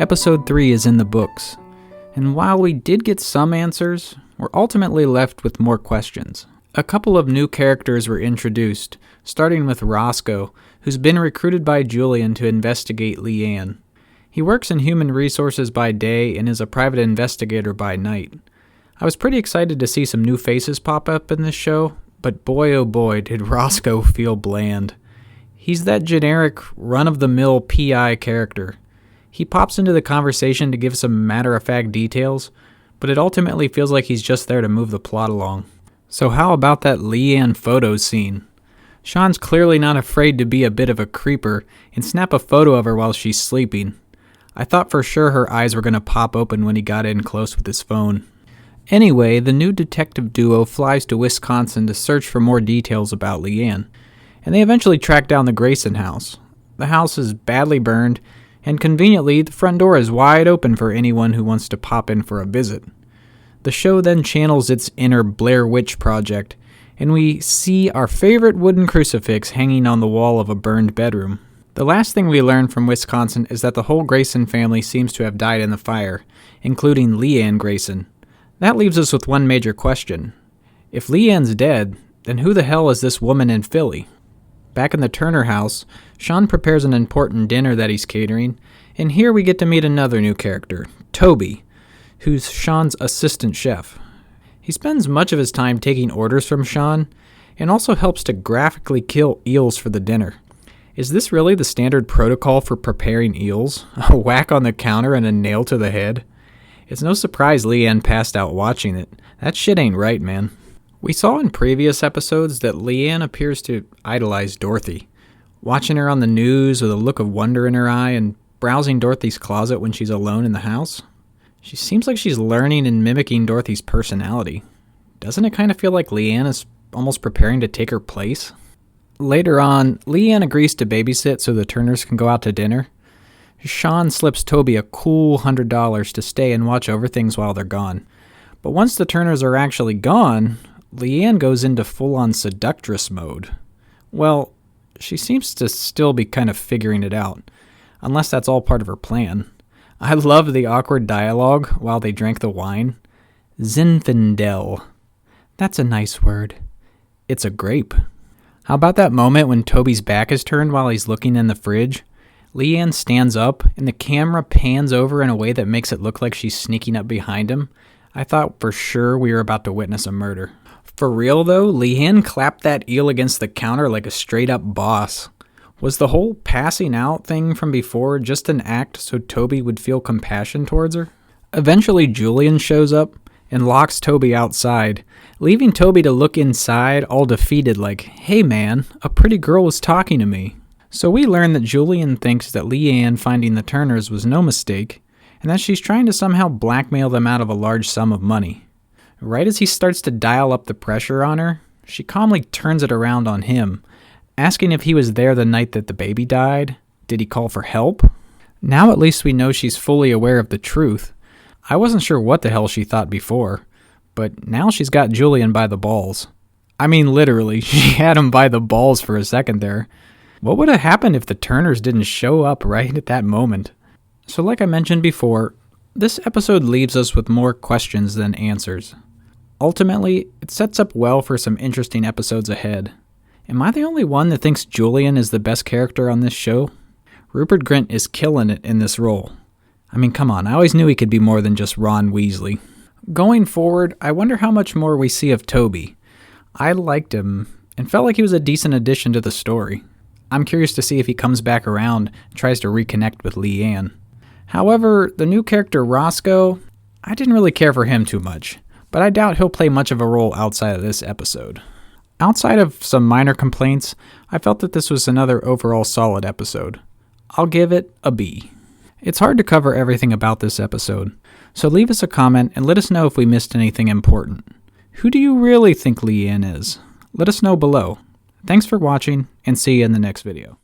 Episode 3 is in the books, and while we did get some answers, we're ultimately left with more questions. A couple of new characters were introduced, starting with Roscoe, who's been recruited by Julian to investigate Leanne. He works in human resources by day and is a private investigator by night. I was pretty excited to see some new faces pop up in this show, but boy oh boy did Roscoe feel bland. He's that generic, run-of-the-mill PI character. He pops into the conversation to give some matter-of-fact details, but it ultimately feels like he's just there to move the plot along. So how about that Leanne photo scene? Sean's clearly not afraid to be a bit of a creeper and snap a photo of her while she's sleeping. I thought for sure her eyes were going to pop open when he got in close with his phone. Anyway, the new detective duo flies to Wisconsin to search for more details about Leanne, and they eventually track down the Grayson house. The house is badly burned, and conveniently, the front door is wide open for anyone who wants to pop in for a visit. The show then channels its inner Blair Witch Project, and we see our favorite wooden crucifix hanging on the wall of a burned bedroom. The last thing we learn from Wisconsin is that the whole Grayson family seems to have died in the fire, including Leanne Grayson. That leaves us with one major question. If Leanne's dead, then who the hell is this woman in Philly? Back in the Turner house, Sean prepares an important dinner that he's catering, and here we get to meet another new character, Toby, who's Sean's assistant chef. He spends much of his time taking orders from Sean, and also helps to graphically kill eels for the dinner. Is this really the standard protocol for preparing eels? A whack on the counter and a nail to the head? It's no surprise Leanne passed out watching it. That shit ain't right, man. We saw in previous episodes that Leanne appears to idolize Dorothy, watching her on the news with a look of wonder in her eye and browsing Dorothy's closet when she's alone in the house. She seems like she's learning and mimicking Dorothy's personality. Doesn't it kind of feel like Leanne is almost preparing to take her place? Later on, Leanne agrees to babysit so the Turners can go out to dinner. Sean slips Toby a cool $100 to stay and watch over things while they're gone. But once the Turners are actually gone, Leanne goes into full-on seductress mode. Well, she seems to still be kind of figuring it out, unless that's all part of her plan. I love the awkward dialogue while they drank the wine. Zinfandel. That's a nice word. It's a grape. How about that moment when Toby's back is turned while he's looking in the fridge? Leanne stands up, and the camera pans over in a way that makes it look like she's sneaking up behind him. I thought for sure we were about to witness a murder. For real though, Leanne clapped that eel against the counter like a straight up boss. Was the whole passing out thing from before just an act so Toby would feel compassion towards her? Eventually Julian shows up and locks Toby outside, leaving Toby to look inside all defeated like, hey man, a pretty girl was talking to me. So we learn that Julian thinks that Leanne finding the Turners was no mistake, and that she's trying to somehow blackmail them out of a large sum of money. Right as he starts to dial up the pressure on her, she calmly turns it around on him, asking if he was there the night that the baby died. Did he call for help? Now at least we know she's fully aware of the truth. I wasn't sure what the hell she thought before, but now she's got Julian by the balls. I mean literally, she had him by the balls for a second there. What would have happened if the Turners didn't show up right at that moment? So like I mentioned before, this episode leaves us with more questions than answers. Ultimately, it sets up well for some interesting episodes ahead. Am I the only one that thinks Julian is the best character on this show? Rupert Grint is killing it in this role. I mean, come on, I always knew he could be more than just Ron Weasley. Going forward, I wonder how much more we see of Toby. I liked him, and felt like he was a decent addition to the story. I'm curious to see if he comes back around and tries to reconnect with Leanne. However, the new character Roscoe, I didn't really care for him too much, but I doubt he'll play much of a role outside of this episode. Outside of some minor complaints, I felt that this was another overall solid episode. I'll give it a B. It's hard to cover everything about this episode, so leave us a comment and let us know if we missed anything important. Who do you really think Leanne is? Let us know below. Thanks for watching, and see you in the next video.